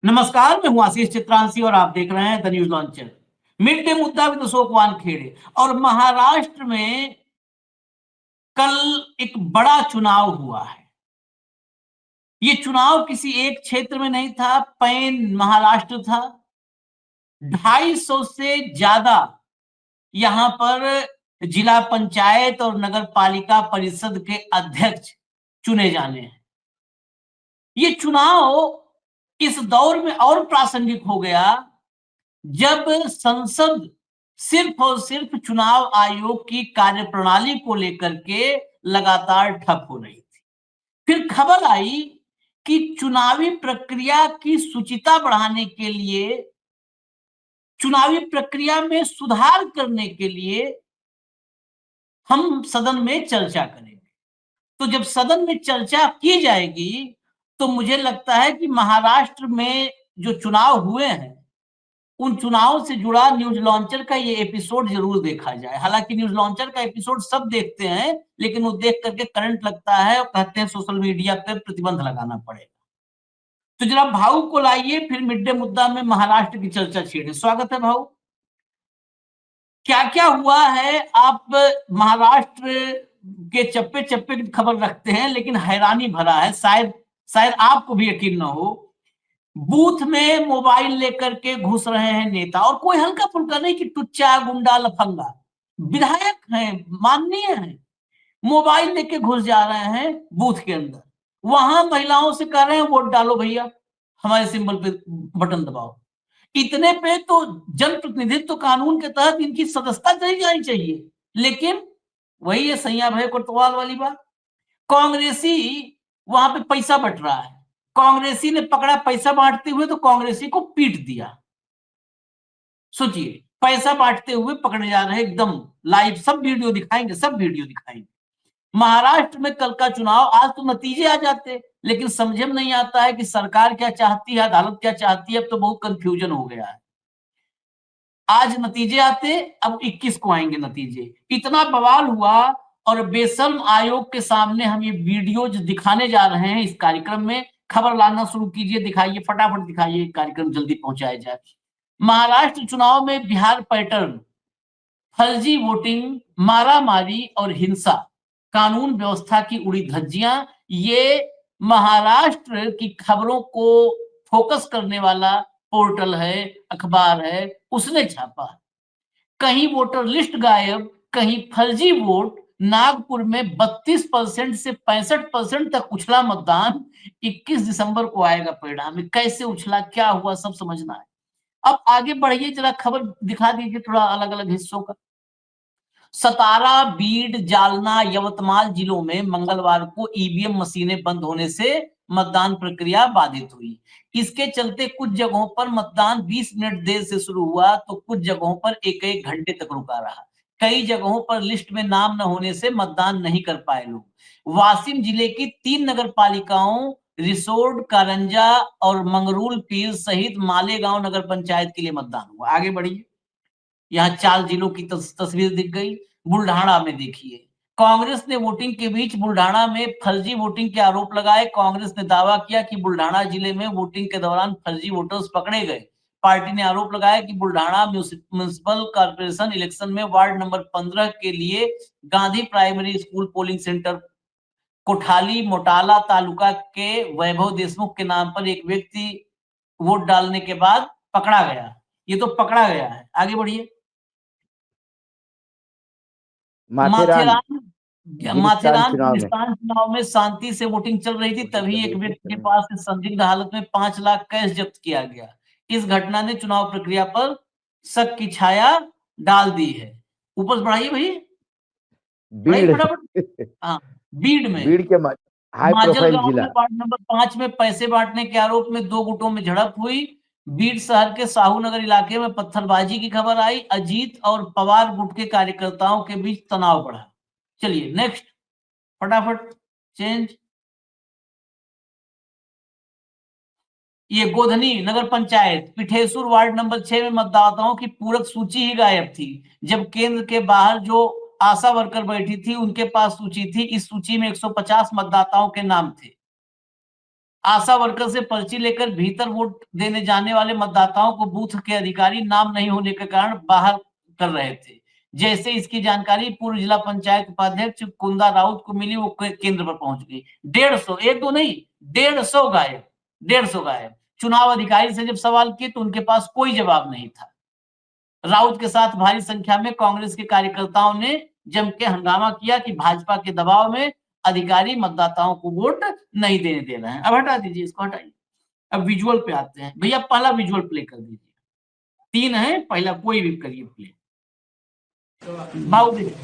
नमस्कार, मैं हूं आशीष चित्रांशी और आप देख रहे हैं the news launcher. Mid day मुद्दा विद अशोक वानखेड़े। और महाराष्ट्र में कल एक बड़ा चुनाव हुआ है। ये चुनाव किसी एक क्षेत्र में नहीं था, पैन महाराष्ट्र था। 250 से ज्यादा यहां पर जिला पंचायत और नगर पालिका परिषद के अध्यक्ष चुने जाने हैं। ये चुनाव इस दौर में और प्रासंगिक हो गया जब संसद सिर्फ और सिर्फ चुनाव आयोग की कार्यप्रणाली को लेकर के लगातार ठप हो रही थी। फिर खबर आई कि चुनावी प्रक्रिया की शुचिता बढ़ाने के लिए, चुनावी प्रक्रिया में सुधार करने के लिए हम सदन में चर्चा करेंगे। तो जब सदन में चर्चा की जाएगी तो मुझे लगता है कि महाराष्ट्र में जो चुनाव हुए हैं उन चुनाव से जुड़ा न्यूज लॉन्चर का ये एपिसोड जरूर देखा जाए। हालांकि न्यूज लॉन्चर का एपिसोड सब देखते हैं, लेकिन वो देख करके करंट लगता है और कहते हैं सोशल मीडिया पर प्रतिबंध लगाना पड़ेगा। तो जरा भाऊ को लाइए, फिर मिड डे मुद्दा में महाराष्ट्र की चर्चा छेड़े। स्वागत है भाऊ। क्या क्या हुआ है? आप महाराष्ट्र के चप्पे चप्पे की खबर रखते हैं, लेकिन हैरानी भरा है, शायद शायद आपको भी यकीन ना हो। बूथ में मोबाइल लेकर के घुस रहे हैं नेता, और कोई हल्का फुल्का नहीं कि टुच्चा गुंडा लफंगा। विधायक हैं, माननीय हैं, मोबाइल लेके घुस जा रहे हैं बूथ के अंदर। वहां महिलाओं से कह रहे हैं वोट डालो भैया, हमारे सिंबल पे बटन दबाओ। इतने पे तो जनप्रतिनिधित्व कानून के तहत इनकी सदस्यता चली जानी चाहिए, लेकिन वही है सैया भय कोतवाल वाली बात। कांग्रेसी वहां पे पैसा बट रहा है, कांग्रेसी ने पकड़ा पैसा बांटते हुए तो कांग्रेसी को पीट दिया। सोचिए, पैसा बांटते हुए पकड़े जा रहे हैं, एकदम लाइव, सब वीडियो दिखाएंगे, सब वीडियो दिखाएंगे। महाराष्ट्र में कल का चुनाव, आज तो नतीजे आ जाते, लेकिन समझ में नहीं आता है कि सरकार क्या चाहती है, अदालत क्या चाहती है। अब तो बहुत कंफ्यूजन हो गया है। आज नतीजे आते, अब 21 को आएंगे नतीजे। इतना बवाल हुआ, और बेशर्म आयोग के सामने हम ये वीडियोज दिखाने जा रहे हैं इस कार्यक्रम में। खबर लाना शुरू कीजिए, दिखाइए, फटाफट दिखाइए, कार्यक्रम जल्दी पहुंचाया जाए। महाराष्ट्र चुनाव में बिहार पैटर्न, फर्जी वोटिंग, मारामारी और हिंसा, कानून व्यवस्था की उड़ी धज्जियां, ये महाराष्ट्र की खबरों को फोकस करने वाला पोर्टल है, अखबार है, उसने छापा। कहीं वोटर लिस्ट गायब, कहीं फर्जी वोट। नागपुर में 32% से 65% तक उछला मतदान। 21 दिसंबर को आएगा परिणाम। कैसे उछला, क्या हुआ, सब समझना है। अब आगे बढ़िए, जरा खबर दिखा दीजिए थोड़ा अलग अलग हिस्सों का। सतारा, बीड, जालना, यवतमाल जिलों में मंगलवार को ईवीएम मशीनें बंद होने से मतदान प्रक्रिया बाधित हुई। इसके चलते कुछ जगहों पर मतदान 20 मिनट देर से शुरू हुआ तो कुछ जगहों पर एक एक घंटे तक रुका रहा। कई जगहों पर लिस्ट में नाम न होने से मतदान नहीं कर पाए लोग। वाशिम जिले की 3 नगर पालिकाओं रिसोड, कारंजा और मंगरूल पीर सहित मालेगांव नगर पंचायत के लिए मतदान हुआ। आगे बढ़िए, यहाँ 4 जिलों की तस्वीर दिख गई। बुल्ढाना में देखिए, कांग्रेस ने वोटिंग के बीच बुल्ढाना में फर्जी वोटिंग के आरोप लगाए। कांग्रेस ने दावा किया कि बुल्ढाना जिले में वोटिंग के दौरान फर्जी वोटर्स पकड़े गए। पार्टी ने आरोप लगाया कि बुल्ढाना म्युनिसिपल कॉर्पोरेशन इलेक्शन में वार्ड नंबर 15 के लिए Gandhi primary school polling centre Kothali Motala taluka के वैभव देशमुख के नाम पर एक व्यक्ति वोट डालने के बाद पकड़ा गया। ये तो पकड़ा गया है। आगे बढ़िए। माथेरान माथेरान गिरिस्तान माथेरान चुनाव में गिरिस्तान चुनाव में शांति से वोटिंग चल रही थी, तभी एक व्यक्ति के पास से संदिग्ध हालत में 5 लाख कैश जब्त किया गया। इस घटना ने चुनाव प्रक्रिया पर शक की छाया डाल दी है। ऊपर बढ़ाइए भाई, बढ़ाइए बीड़ फटाफट। हाँ, बीड में बीड़ के हाई प्रोफाइल माजलगांव जिला। में वार्ड नंबर 5 में पैसे बांटने के आरोप में 2 गुटों में झड़प हुई। बीड शहर के साहू नगर इलाके में पत्थरबाजी की खबर आई। अजीत और पवार गुट के कार्यकर्ताओं के बीच तनाव बढ़ा। चलिए नेक्स्ट, फटाफट चेंज। ये गोधनी नगर पंचायत पिठेसुर वार्ड नंबर 6 में मतदाताओं की पूरक सूची ही गायब थी। जब केंद्र के बाहर जो आशा वर्कर बैठी थी उनके पास सूची थी। इस सूची में 150 मतदाताओं के नाम थे। आशा वर्कर से पर्ची लेकर भीतर वोट देने जाने वाले मतदाताओं को बूथ के अधिकारी नाम नहीं होने के कारण बाहर कर रहे थे। जैसे इसकी जानकारी पूर्व जिला पंचायत उपाध्यक्ष कुंदा राउत को मिली, वो केंद्र पर पहुंच गई। 150, एक दो नहीं, 150 गायब, 150 गायब। चुनाव अधिकारी से जब सवाल किए तो उनके पास कोई जवाब नहीं था। राउत के साथ भारी संख्या में कांग्रेस के कार्यकर्ताओं ने जम के हंगामा किया कि भाजपा के दबाव में अधिकारी मतदाताओं को वोट नहीं देने दे रहे हैं। अब हटा दीजिए, इसको हटाइए। अब विजुअल पे आते हैं। भैया पहला विजुअल प्ले कर दीजिए। 3 है, पहला कोई भी करिए प्ले। भाव देखिए,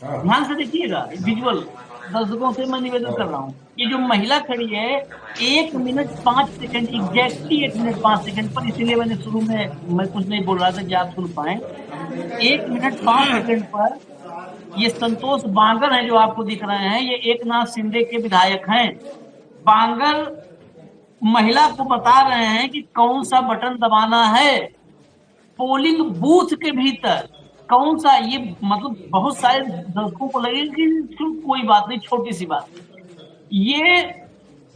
ध्यान से देखिएगा विजुअल। दर्शकों से मैं निवेदन कर रहा हूँ, ये जो महिला खड़ी है 1 minute 5 second, exactly 1 minute 5 second पर, इसीलिए मैंने शुरू में मैं कुछ नहीं बोल रहा था कि आप सुन पाए। 1 मिनट 5 सेकंड पर ये संतोष बांगर है जो आपको दिख रहे हैं, ये एकनाथ शिंदे के विधायक हैं। बांगर महिला को बता रहे हैं कि कौन सा बटन दबाना है पोलिंग बूथ के भीतर, कौन सा। ये मतलब बहुत सारे दर्शकों को लगेगा कि कोई बात नहीं, छोटी सी बात। ये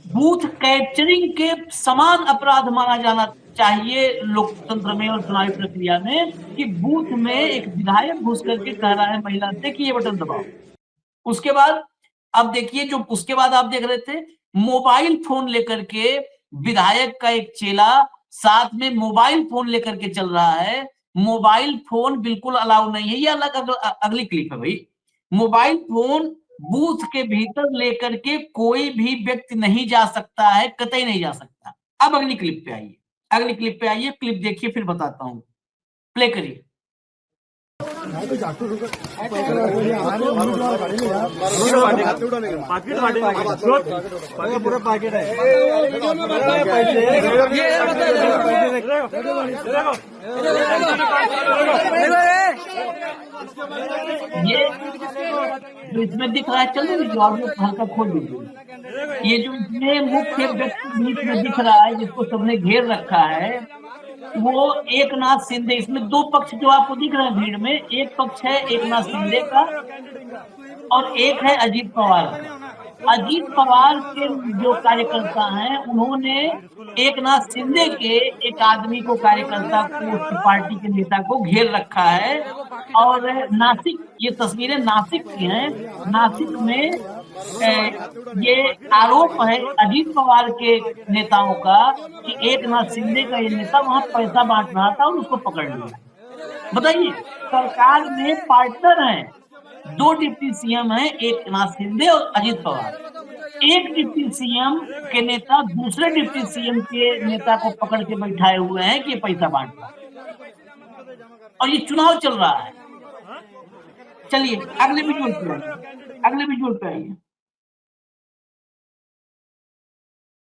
बूथ कैप्चरिंग के समान अपराध माना जाना चाहिए लोकतंत्र में और चुनावी प्रक्रिया में, कि बूथ में एक विधायक घुस करके कह रहा है महिला से कि ये बटन दबाओ। उसके बाद अब देखिए, जो उसके बाद आप देख रहे थे, मोबाइल फोन लेकर के विधायक का एक चेला साथ में मोबाइल फोन लेकर के चल रहा है। मोबाइल फोन बिल्कुल अलाउ नहीं है, ये अगली क्लिप है भाई। मोबाइल फोन बूथ के भीतर लेकर के कोई भी व्यक्ति नहीं जा सकता है, कतई नहीं जा सकता। अब अगली क्लिप पे आइए, अगली क्लिप पे आइए, क्लिप देखिए फिर बताता हूं। प्ले करिए। ये जो इसमें दिख रहा है, चल दीजिए ऑडियो हल्का खोल दीजिए। ये जो इसमें मुख्य व्यक्ति बीच में दिख रहा है जिसको सबने घेर रखा है, वो एकनाथ शिंदे। इसमें 2 पक्ष जो आपको दिख रहे हैं भीड़ में, एक पक्ष है एकनाथ शिंदे का और एक है अजीत पवार का। अजीत पवार के जो कार्यकर्ता हैं, उन्होंने एकनाथ शिंदे के एक आदमी को, कार्यकर्ता को, उसकी पार्टी के नेता को घेर रखा है। और नासिक, ये तस्वीरें नासिक की हैं। नासिक में ये आरोप है अजीत पवार के नेताओं का कि एकनाथ शिंदे का ये नेता वहां पैसा बांट रहा था और उसको पकड़ लिया। बताइए, सरकार में पार्टनर हैं, 2 डिप्टी सीएम हैं, एकनाथ शिंदे और अजीत पवार। एक डिप्टी सीएम के नेता दूसरे डिप्टी सीएम के नेता को पकड़ के बैठाए हुए हैं कि पैसा बांट रहा है और ये चुनाव चल रहा है। चलिए अगले विजुअल पे आइए, अगले विजुअल पे आइए,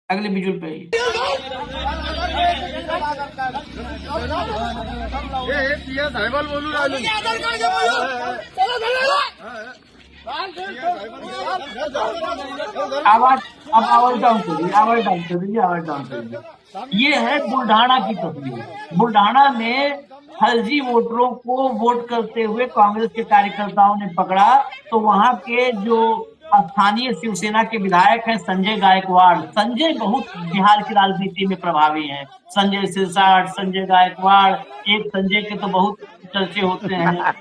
अगले विजुअल पे आइए। आवाज, अब आवाज डाउन कर दीजिए, आवाज डाउन कर दीजिए, आवाज डाउन कर दीजिए। ये है बुल्ढाना की तस्वीर। बुल्ढाना में फर्जी वोटरों को वोट करते हुए कांग्रेस के कार्यकर्ताओं ने पकड़ा, तो वहां के जो स्थानीय शिवसेना के विधायक हैं संजय गायकवाड़, संजय बहुत बिहार की राजनीति में प्रभावी हैं, संजय सिरसाट, संजय गायकवाड़, एक संजय के तो बहुत चर्चे होते हैं।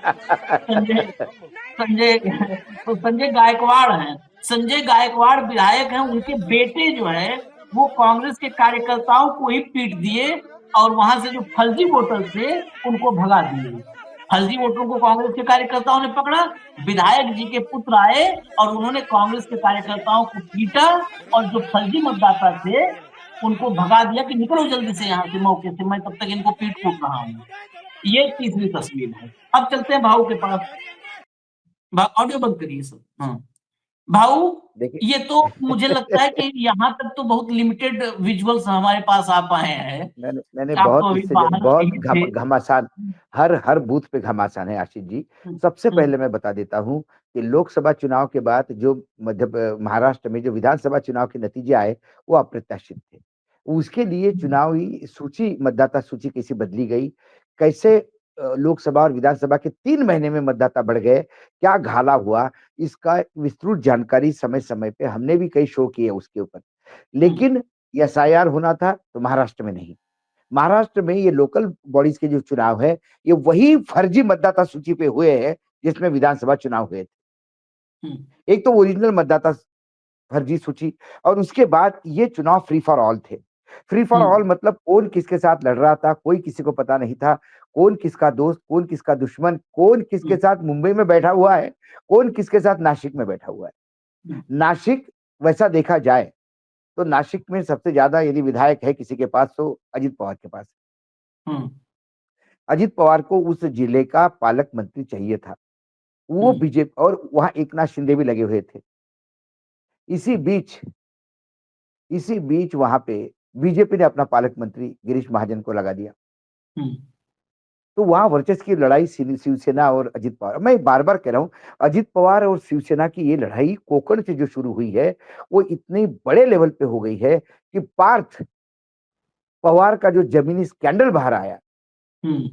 संजय गायकवाड़ हैं, संजय गायकवाड़ विधायक हैं। उनके बेटे जो है वो कांग्रेस के कार्यकर्ताओं को ही पीट दिए और वहां से जो फर्जी वोटर थे उनको भगा दिए। फर्जी वोटरों को कांग्रेस के कार्यकर्ताओं ने पकड़ा, विधायक जी के पुत्र आए और उन्होंने कांग्रेस के कार्यकर्ताओं को पीटा और जो फर्जी मतदाता थे उनको भगा दिया कि निकलो जल्दी से यहाँ से मौके से, मैं तब तक इनको पीट कूट रहा हूँ। ये तीसरी तस्वीर है। अब चलते हैं भाऊ के पास। ऑडियो बंद करिए सब। हाँ, भाऊ, देखिए ये तो मुझे लगता है कि यहाँ तक तो बहुत लिमिटेड विजुअल्स हमारे पास आ पाए हैं। मैंने आप तो बहुत अभी इससे बाहर बहुत नहीं थे। घमासान, हर हर बूथ पे घमासान है आशीष जी। हम्म, सबसे हम्म, पहले मैं बता देता हूँ कि लोकसभा चुनाव के बाद जो महाराष्ट्र में जो विधानसभा चुनाव के नतीजे आए, वो अप्रत्याशित थे। उसके लिए चुनावी सूची, मतदाता सूची कैसे बदली गई, कैसे लोकसभा और विधानसभा के 3 महीने में मतदाता बढ़ गए, क्या घाला हुआ, इसका विस्तृत जानकारी समय समय पे हमने भी कई शो किए उसके ऊपर। हम्म, लेकिन एसआईआर होना था तो महाराष्ट्र में नहीं। महाराष्ट्र में ये लोकल बॉडीज के जो चुनाव है, ये वही फर्जी मतदाता सूची पे हुए हैं जिसमें विधानसभा चुनाव हुए थे। हम्म, एक तो ओरिजिनल मतदाता फर्जी सूची, और उसके बाद ये चुनाव फ्री फॉर ऑल थे। फ्री फॉर हम्म, ऑल मतलब कौन किसके साथ लड़ रहा था, कोई किसी को पता नहीं था। कौन किसका दोस्त, कौन किसका दुश्मन, कौन किसके हम्म, साथ मुंबई में बैठा हुआ है, कौन किसके साथ नासिक में बैठा हुआ है। हम्म, नासिक, वैसा देखा जाए तो नासिक में सबसे ज्यादा यदि विधायक है किसी के पास तो अजित पवार के पास। हम्म, अजित पवार को उस जिले का पालक मंत्री चाहिए था। वो हम्म, बीजेपी, और वहां एकनाथ शिंदे भी लगे हुए थे। इसी बीच इसी बीच वहां पे बीजेपी ने अपना पालक मंत्री गिरीश महाजन को लगा दिया। हम्म, तो वहां वर्चस्व की लड़ाई शिवसेना और अजित पवार, मैं बार बार कह रहा हूं, अजित पवार और शिवसेना की ये लड़ाई कोकण से जो शुरू हुई है, वो इतनी बड़े लेवल पे हो गई है कि पार्थ पवार का जो जमीनी स्कैंडल बाहर आया, हम्म,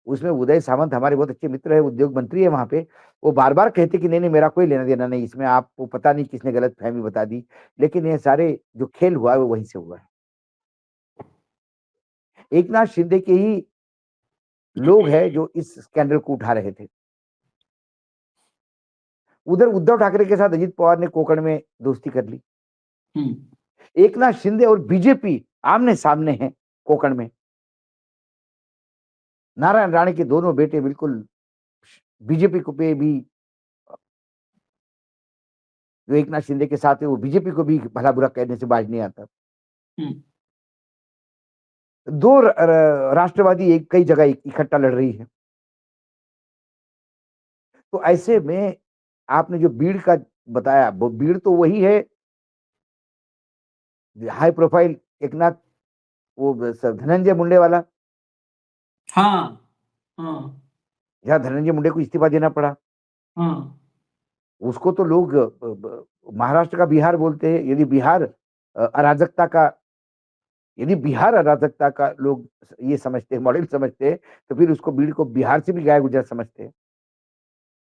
उसमें उदय सामंत हमारे बहुत अच्छे मित्र है, उद्योग मंत्री है वहां पे। वो बार बार कहते कि नहीं नहीं, मेरा कोई लेना देना नहीं इसमें, आपको पता नहीं किसने गलत फहमी बता दी। लेकिन ये सारे जो खेल हुआ है वो वहीं से हुआ है। एक नाथ शिंदे के ही लोग हैं जो इस स्कैंडल को उठा रहे थे। उधर उद्धव ठाकरे के साथ अजित पवार ने कोकण में दोस्ती कर ली। हम्म, एक नाथ शिंदे और बीजेपी आमने सामने हैं कोकण में। नारायण राणे के दोनों बेटे बिल्कुल बीजेपी को पे भी, जो एक नाथ शिंदे के साथ है वो बीजेपी को भी भला बुरा कहने से बाज नहीं आता। हम्म, दो राष्ट्रवादी एक कई जगह इकट्ठा लड़ रही है। तो ऐसे में आपने जो बीड़ का बताया, वो बीड़ तो वही है, हाई प्रोफाइल एकनाथ, वो धनंजय मुंडे वाला, हाँ, हाँ, जहां धनंजय मुंडे को इस्तीफा देना पड़ा। हाँ, उसको तो लोग महाराष्ट्र का बिहार बोलते हैं। अराजकता का यदि बिहार अराजकता का लोग ये समझते हैं, मॉडल समझते हैं, तो फिर उसको बीड़ को बिहार से भी गाय गुजर समझते हैं।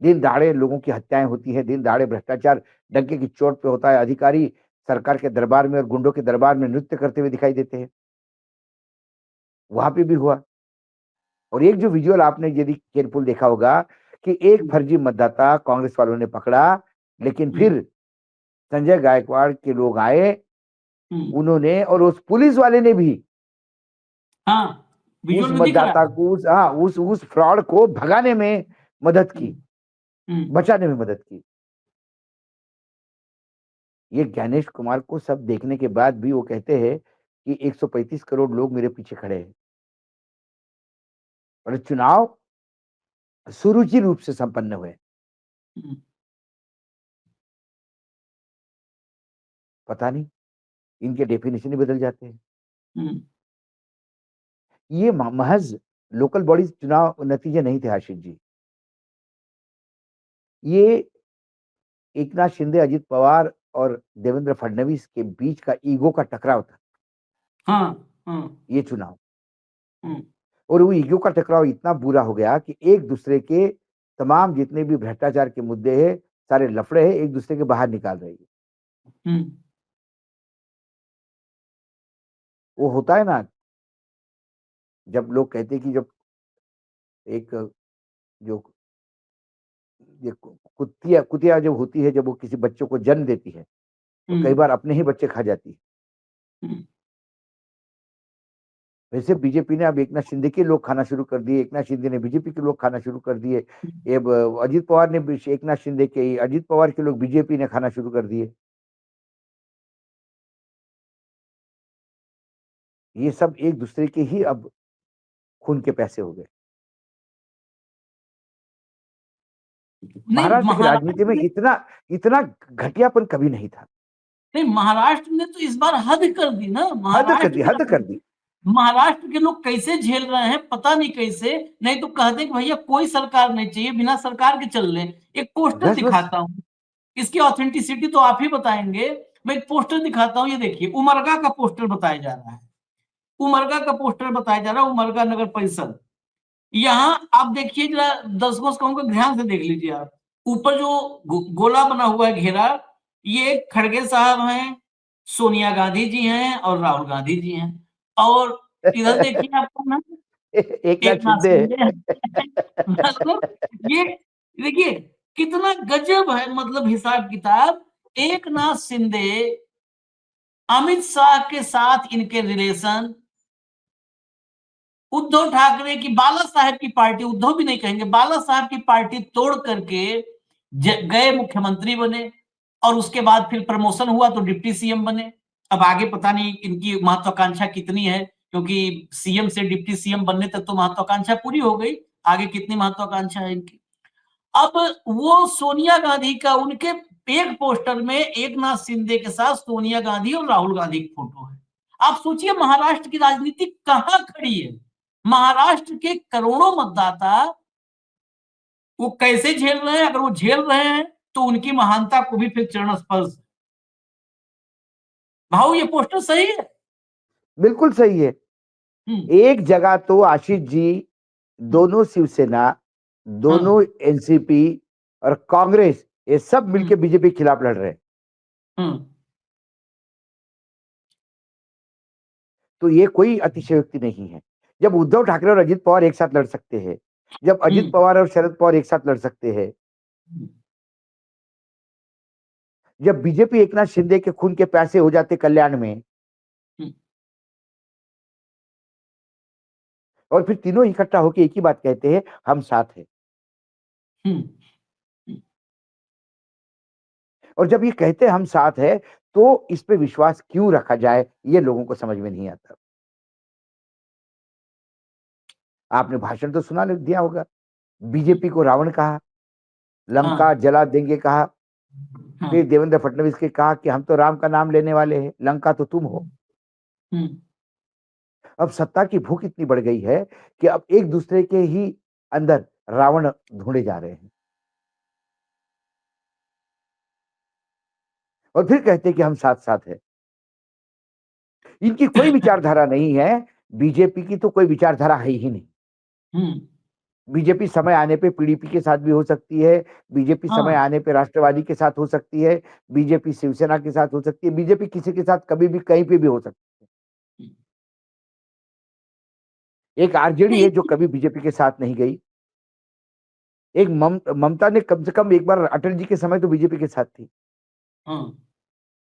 दिन दहाड़े लोगों की हत्याएं होती है, दिन दहाड़े भ्रष्टाचार डंके की चोट पे होता है। अधिकारी सरकार के दरबार में और गुंडों के दरबार में नृत्य करते हुए दिखाई देते हैं। वहां पे भी हुआ। और एक जो विजुअल आपने यदि केयरफुल देखा होगा कि एक हम्म, फर्जी मतदाता कांग्रेस वालों ने पकड़ा, लेकिन हम्म, फिर संजय गायकवाड़ के लोग आए, हम्म, उन्होंने और उस पुलिस वाले ने भी हाँ, उस विजुअल में दिख रहा मतदाता है। को, उस फ्रॉड को भगाने में मदद की, हम्म, हम्म, बचाने में मदद की। ये ज्ञानेश कुमार को सब देखने के बाद भी वो कहते हैं कि 135 करोड़ लोग मेरे पीछे खड़े हैं, और चुनाव सुरुचि रूप से संपन्न हुए। हम्म, पता नहीं, इनके डेफिनेशन ही बदल जाते हैं। हम्म, ये महज लोकल बॉडी चुनाव नतीजे नहीं थे आशीष जी। ये एकनाथ शिंदे, अजित पवार और देवेंद्र फडणवीस के बीच का ईगो का टकराव था, हाँ, हाँ, ये चुनाव। हम्म, और वो ईगो का टकराव इतना बुरा हो गया कि एक दूसरे के तमाम जितने भी भ्रष्टाचार के मुद्दे हैं, सारे लफड़े हैं, एक दूसरे के बाहर निकाल रही है। हम्म, वो होता है ना, जब लोग कहते हैं कि जब एक जो ये कुतिया कुतिया जब होती है, जब वो किसी बच्चों को जन्म देती है, तो कई हम्म, बार अपने ही बच्चे खा जाती है। हम्म, वैसे बीजेपी ने अब एकनाथ शिंदे के लोग खाना शुरू कर दिए, एकनाथ शिंदे ने बीजेपी के लोग खाना शुरू कर दिए। ये अजित पवार ने एकनाथ शिंदे के, अजित पवार के लोग बीजेपी ने खाना शुरू कर दिए। ये सब एक दूसरे के ही अब खून के पैसे हो गए। नहीं महाराष्ट्र की राजनीति महाराष्ट्र में में इतना इतना घटियापन कभी नहीं था। नहीं, महाराष्ट्र ने तो इस बार हद कर दी ना। हद कर महाराष्ट्र दी, की हद कर दी। राजनीति, महाराष्ट्र के लोग कैसे झेल रहे हैं पता नहीं कैसे। नहीं तो कहते कि भैया कोई सरकार नहीं चाहिए, बिना सरकार के चल रहे। एक पोस्टर बस, बस। दिखाता हूँ, इसकी ऑथेंटिसिटी तो आप ही बताएंगे। मैं एक पोस्टर दिखाता हूँ, ये देखिए उमरगा का पोस्टर बताया जा रहा है। उमरगा का पोस्टर बताया जा रहा है, उमरगा नगर परिषद। यहाँ आप देखिए जरा, दर्शकों से कहूंगा ध्यान से देख लीजिए आप। ऊपर जो गोला बना हुआ है घेरा, ये खड़गे साहब हैं, सोनिया गांधी जी हैं और राहुल गांधी जी हैं। और इधर देखिए आपको ना, एक नाथ एक नाथ शिंदे शिंदे हैं। मतलब ये देखिए कितना गजब है, मतलब हिसाब किताब। एक नाथ शिंदे, अमित शाह के साथ इनके रिलेशन, उद्धव ठाकरे की, बाला साहेब की पार्टी, उद्धव भी नहीं कहेंगे, बाला साहेब की पार्टी तोड़ करके गए मुख्यमंत्री बने। और उसके बाद फिर प्रमोशन हुआ तो डिप्टी सीएम बने। अब आगे पता नहीं इनकी महत्वाकांक्षा कितनी है, क्योंकि सीएम से डिप्टी सीएम बनने तक तो महत्वाकांक्षा पूरी हो गई, आगे कितनी महत्वाकांक्षा है इनकी। अब वो सोनिया गांधी का, उनके एक पोस्टर में एक नाथ शिंदे के साथ सोनिया गांधी और राहुल गांधी की फोटो है। आप सोचिए महाराष्ट्र की राजनीति कहां खड़ी है। महाराष्ट्र के करोड़ों मतदाता वो कैसे झेल रहे हैं। अगर वो झेल रहे हैं तो उनकी महानता को भी फिर चरण स्पर्श। भाऊ ये पोस्टर सही है। बिल्कुल सही है। एक जगह तो आशीष जी, दोनों शिवसेना, दोनों एनसीपी और कांग्रेस, ये सब मिलके बीजेपी के खिलाफ लड़ रहे हैं। तो ये कोई अतिशयोक्ति नहीं है। जब उद्धव ठाकरे और अजित पवार एक साथ लड़ सकते हैं, जब अजित पवार और शरद पवार एक साथ लड़ सकते हैं, जब बीजेपी एकनाथ शिंदे के खून के प्यासे हो जाते कल्याण में, और फिर तीनों इकट्ठा होकर एक ही बात कहते हैं, हम साथ हैं। और जब ये कहते हैं हम साथ हैं, तो इस पे विश्वास क्यों रखा जाए, ये लोगों को समझ में नहीं आता। आपने भाषण तो सुना दिया होगा, बीजेपी को रावण कहा, लंका जला देंगे कहा, फिर देवेंद्र फडणवीस के कहा कि हम तो राम का नाम लेने वाले हैं, लंका तो तुम हो। अब सत्ता की भूख इतनी बढ़ गई है कि अब एक दूसरे के ही अंदर रावण ढूंढे जा रहे हैं, और फिर कहते हैं कि हम साथ साथ हैं। इनकी कोई विचारधारा नहीं है, बीजेपी की तो कोई विचारधारा है ही नहीं। बीजेपी समय आने पे पीडीपी के साथ भी हो सकती है, बीजेपी समय आने पे राष्ट्रवादी के साथ हो सकती है, बीजेपी शिवसेना के साथ हो सकती है, बीजेपी किसी के साथ कभी भी कहीं पे भी हो सकती है। एक आरजेडी है जो कभी बीजेपी के साथ नहीं गई। एक ममता ने कम से कम एक बार अटल जी के समय तो बीजेपी के साथ थी।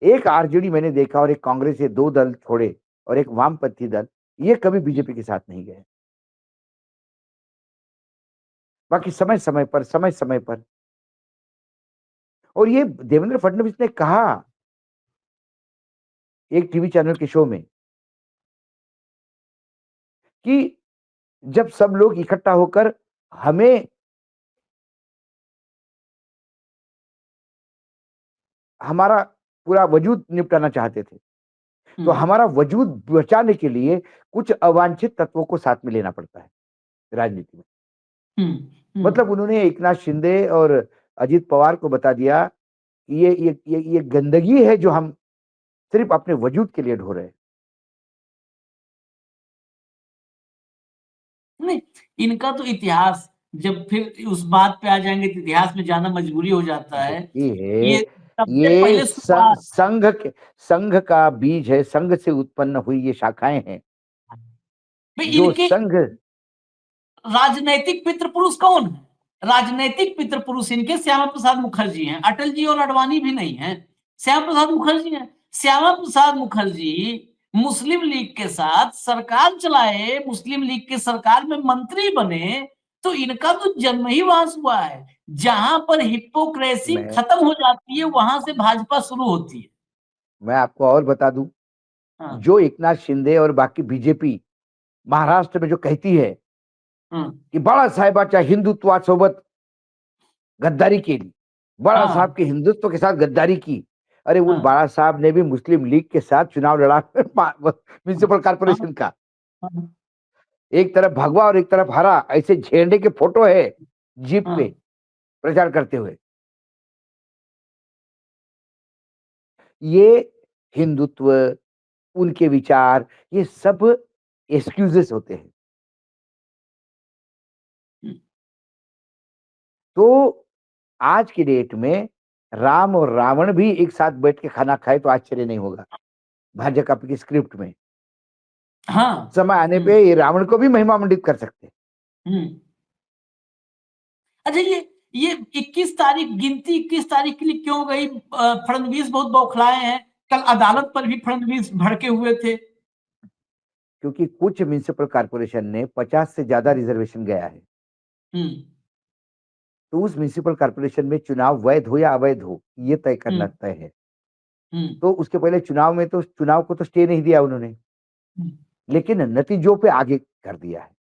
एक आरजेडी मैंने देखा, और एक कांग्रेस, ये दो दल छोड़े, और एक वामपंथी दल, ये कभी बीजेपी के साथ नहीं गए। बाकी समय समय पर, और ये देवेंद्र फडणवीस ने कहा एक टीवी चैनल के शो में कि जब सब लोग इकट्ठा होकर हमें हमारा पूरा वजूद निपटाना चाहते थे, तो हमारा वजूद बचाने के लिए कुछ अवांछित तत्वों को साथ में लेना पड़ता है राजनीति में। मतलब उन्होंने एकनाथ शिंदे और अजित पवार को बता दिया कि ये गंदगी है जो हम सिर्फ अपने वजूद के लिए ढो रहे हैं। नहीं, इनका तो इतिहास, जब फिर उस बात पे आ जाएंगे तो इतिहास में जाना मजबूरी हो जाता है। ये सबसे पहले शुरुआत, संघ का बीज है, संघ से उत्पन्न हुई ये शाखाएं हैं। जो इनके संघ, राजनैतिक पितृ पुरुष कौन है? राजनैतिक पितृ पुरुष इनके श्यामा प्रसाद मुखर्जी हैं। अटल जी और अडवाणी भी नहीं है, श्यामा प्रसाद मुखर्जी हैं। श्यामा प्रसाद मुखर्जी मुस्लिम लीग के साथ सरकार चलाए, मुस्लिम लीग के सरकार में मंत्री बने, तो इनका तो जन्म ही वास हुआ है। जहां पर हिपोक्रेसी खत्म हो जाती है, वहां से भाजपा शुरू होती है। मैं आपको और बता दूं, जो एकनाथ शिंदे और बाकी बीजेपी महाराष्ट्र में जो कहती है कि बाळासाहेबांच्या हिंदुत्वासोबत गद्दारी के लिए, बाला हाँ साहब के हिंदुत्व के साथ गद्दारी की। अरे उन हाँ बाला साहब ने भी मुस्लिम लीग के साथ चुनाव लड़ा म्युनिसिपल हाँ कॉर्पोरेशन का, हाँ एक तरफ भगवा और एक तरफ हरा, ऐसे झंडे के फोटो है जीप पे हाँ। प्रचार करते हुए। ये हिंदुत्व, उनके विचार, ये सब एक्सक्यूजेस होते हैं। हम्म, तो आज की डेट में राम और रावण भी एक साथ बैठ के खाना खाए तो आश्चर्य नहीं होगा भाजपा की स्क्रिप्ट में। हाँ। समय आने हम्म पे ये रावण को भी महिमा मंडित कर सकते हैं। हम्म। अच्छा, ये 21 तारीख, गिनती 21 तारीख के लिए क्यों गई? फडणवीस बहुत बौखलाए हैं। कल अदालत पर भी फडणवीस भड़के हुए थे। क्योंकि कुछ म्युनिसिपल कॉर्पोरेशन ने 50 से ज्यादा रिजर्वेशन गया है, हम्म तो उस म्युनिसिपल कॉर्पोरेशन में चुनाव वैध हो या अवैध हो, ये तय करना हम्म तय है। हम्म तो उसके पहले चुनाव में तो चुनाव को तो स्टे नहीं दिया उन्होंने, हम्म लेकिन नतीजों पे आगे कर दिया है।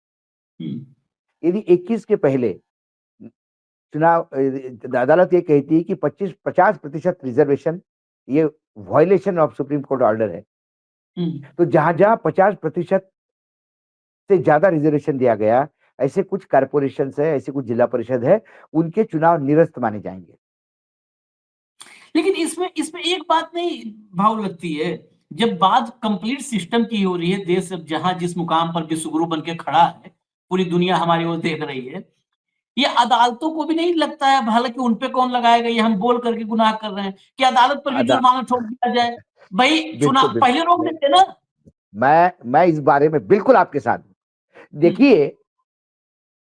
हम्म यदि 21 के पहले चुनाव अदालत ये कहती है कि 50% रिजर्वेशन ये violation of supreme court order है, हम्म। तो जहां जहां 50% से ज्यादा रिजर्वेशन दिया गया, ऐसे कुछ कॉर्पोरेशन है, ऐसे कुछ जिला परिषद है, उनके चुनाव निरस्त माने जाएंगे। लेकिन इसमें इसमें एक बात नहीं भाव लगती है, जब बात कंप्लीट सिस्टम की हो रही है, देश अब जहां जिस मुकाम पर विश्वगुरु बन के खड़ा है, पूरी दुनिया हमारी ओर देख रही है, ये अदालतों को भी नहीं लगता है, हालांकि उन पे कौन लगाएगा, ये हम बोल करके गुनाह कर रहे हैं, कि अदालत पर भी अदा जुर्माना ठोक दिया जाए? भाई बिल्कुल चुनाव पहले रोक बिल्कुल, देते ना। मैं इस बारे में बिल्कुल आपके साथ हूं। हम्म देखिए,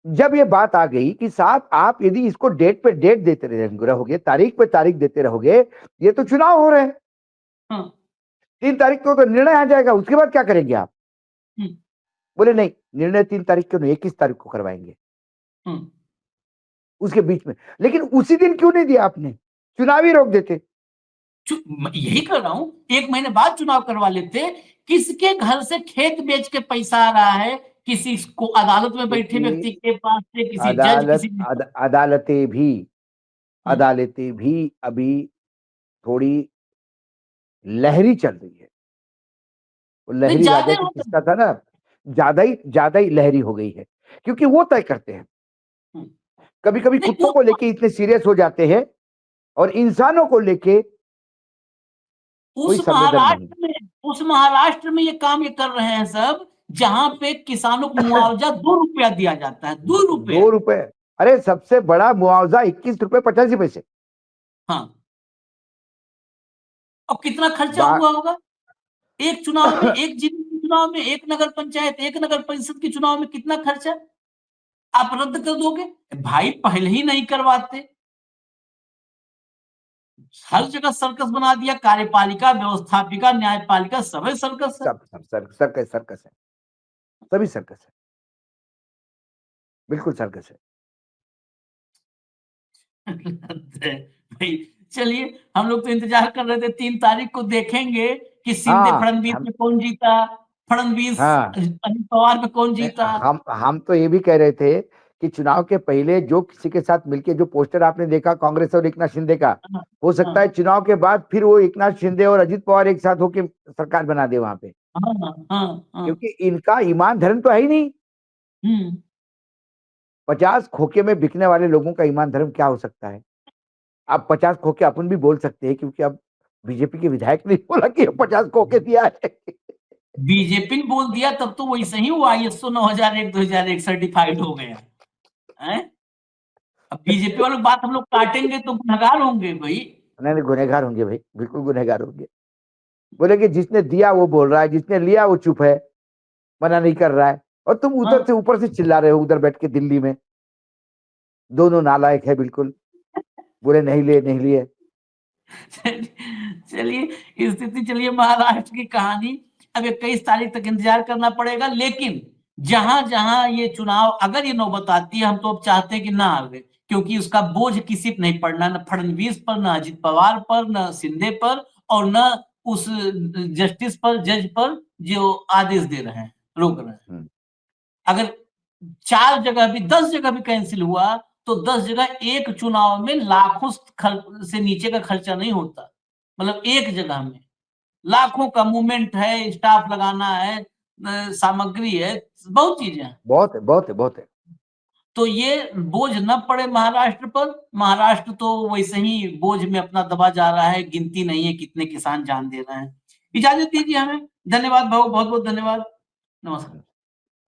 जब ये बात आ गई कि साहब आप यदि इसको डेट पे डेट देते रहोगे, तारीख पे तारीख देते रहोगे, ये तो चुनाव हो रहे हैं, हाँ 3 तारीख को तो निर्णय आ जाएगा, उसके बाद क्या करेंगे आप? हम्म बोले नहीं, निर्णय 3 तारीख क्यों नहीं, 21 तारीख को करवाएंगे, हम्म। उसके बीच में। लेकिन उसी दिन क्यों नहीं दिया आपने, चुनाव ही रोक देते। मैं यही कर रहा हूं, 1 महीने बाद चुनाव करवा लेते। किसके घर से खेत बेच के पैसा आ रहा है? किसी को अदालत में बैठे देखिए, व्यक्ति के पास से, किसी जज, अदालत किसी। अदालतें भी, हम्म, अदालतें भी अभी थोड़ी लहरी चल रही है। वो नहीं लहरी ज्यादा राजा की हो तो। किस्सा था ना, ज्यादा ही लहरी हो गई है, क्योंकि वो तय करते हैं। हम्म, कभी कभी नहीं कुत्तों को लेके इतने सीरियस हो जाते हैं और इंसानों को लेके कोई उस संवेदन नहीं। महाराष्ट्र में ये काम ये कर रहे हैं सब, जहां पे किसानों को मुआवजा 2 रुपया दिया जाता है, 2 रुपया। 2 रुपए, अरे सबसे बड़ा मुआवजा 21 रुपए 85 पैसे। हाँ, और कितना खर्चा बा- हुआ होगा एक चुनाव में, एक जिले के चुनाव में, एक नगर पंचायत, एक नगर परिषद के चुनाव में कितना खर्चा आप रद्द कर दोगे? भाई पहले ही नहीं करवाते। हर जगह सर्कस बना दिया, कार्यपालिका, व्यवस्थापिका, न्यायपालिका, सभी सर्कस है। सर्कस सर्कस है, सभी सर्कस है, बिल्कुल सर्कस है। भाई चलिए, हम लोग तो इंतजार कर रहे थे 3 तारीख को देखेंगे कि शिंदे हाँ फडणवीस हम में कौन जीता, फडणवीस हाँ अजित पवार में कौन नहीं, जीता। हम तो ये भी कह रहे थे कि चुनाव के पहले जो किसी के साथ मिलके जो पोस्टर आपने देखा कांग्रेस और एकनाथ शिंदे का, हाँ हो सकता है हाँ चुनाव के बाद फिर वो एकनाथ शिंदे और अजित पवार एक साथ होके सरकार बना दे वहां पे, हाँ हाँ हाँ। क्योंकि इनका ईमान धर्म तो है ही नहीं। हम्म 50 खोखे में बिकने वाले लोगों का ईमान धर्म क्या हो सकता है? अब 50 खोखे अपन भी बोल सकते हैं, क्योंकि अब बीजेपी के विधायक ने बोला कि 50 खोखे दिया है। बीजेपी ने बोल दिया तब तो वैसे ही वो ISO 9001 सर्टिफाइड हो गया है। अब बीजेपी वालों की बात हम लोग काटेंगे तो गुनहगार होंगे भाई। नहीं नहीं, गुनहगार होंगे भाई, बिल्कुल गुनहगार होंगे। बोले कि जिसने दिया वो बोल रहा है, जिसने लिया वो चुप है, मना नहीं कर रहा है, और तुम उधर से हाँ। ऊपर से चिल्ला रहे हो उधर बैठ के दिल्ली में। दोनों नालायक है बिल्कुल, बोले नहीं लिए नहीं लिए। चलिए स्थिति, चलिए महाराष्ट्र की कहानी, अब 21 तारीख तक इंतजार करना पड़ेगा। लेकिन जहां जहां ये चुनाव, अगर ये नौबत आती है, हम तो अब चाहते हैं कि ना आवे, क्योंकि उसका बोझ किसी पर नहीं पड़ना, न फडणवीस पर, न अजित पवार पर, न शिंदे पर, और न उस जस्टिस पर, जज पर, जो आदेश दे रहे हैं, रोक रहे हैं। हम्म, अगर 4 जगह भी, 10 जगह भी कैंसिल हुआ, तो 10 जगह एक चुनाव में लाखों से नीचे का खर्चा नहीं होता। मतलब एक जगह में लाखों का मूवमेंट है, स्टाफ लगाना है, सामग्री है, बहुत चीजें हैं। बहुत है, बहुत है, बहुत है। तो ये बोझ न पड़े महाराष्ट्र पर। महाराष्ट्र तो वैसे ही बोझ में अपना दबा जा रहा है, गिनती नहीं है कितने किसान जान दे रहे हैं। इजाजत दीजिए हमें। धन्यवाद भाऊ, बहुत बहुत धन्यवाद। नमस्कार।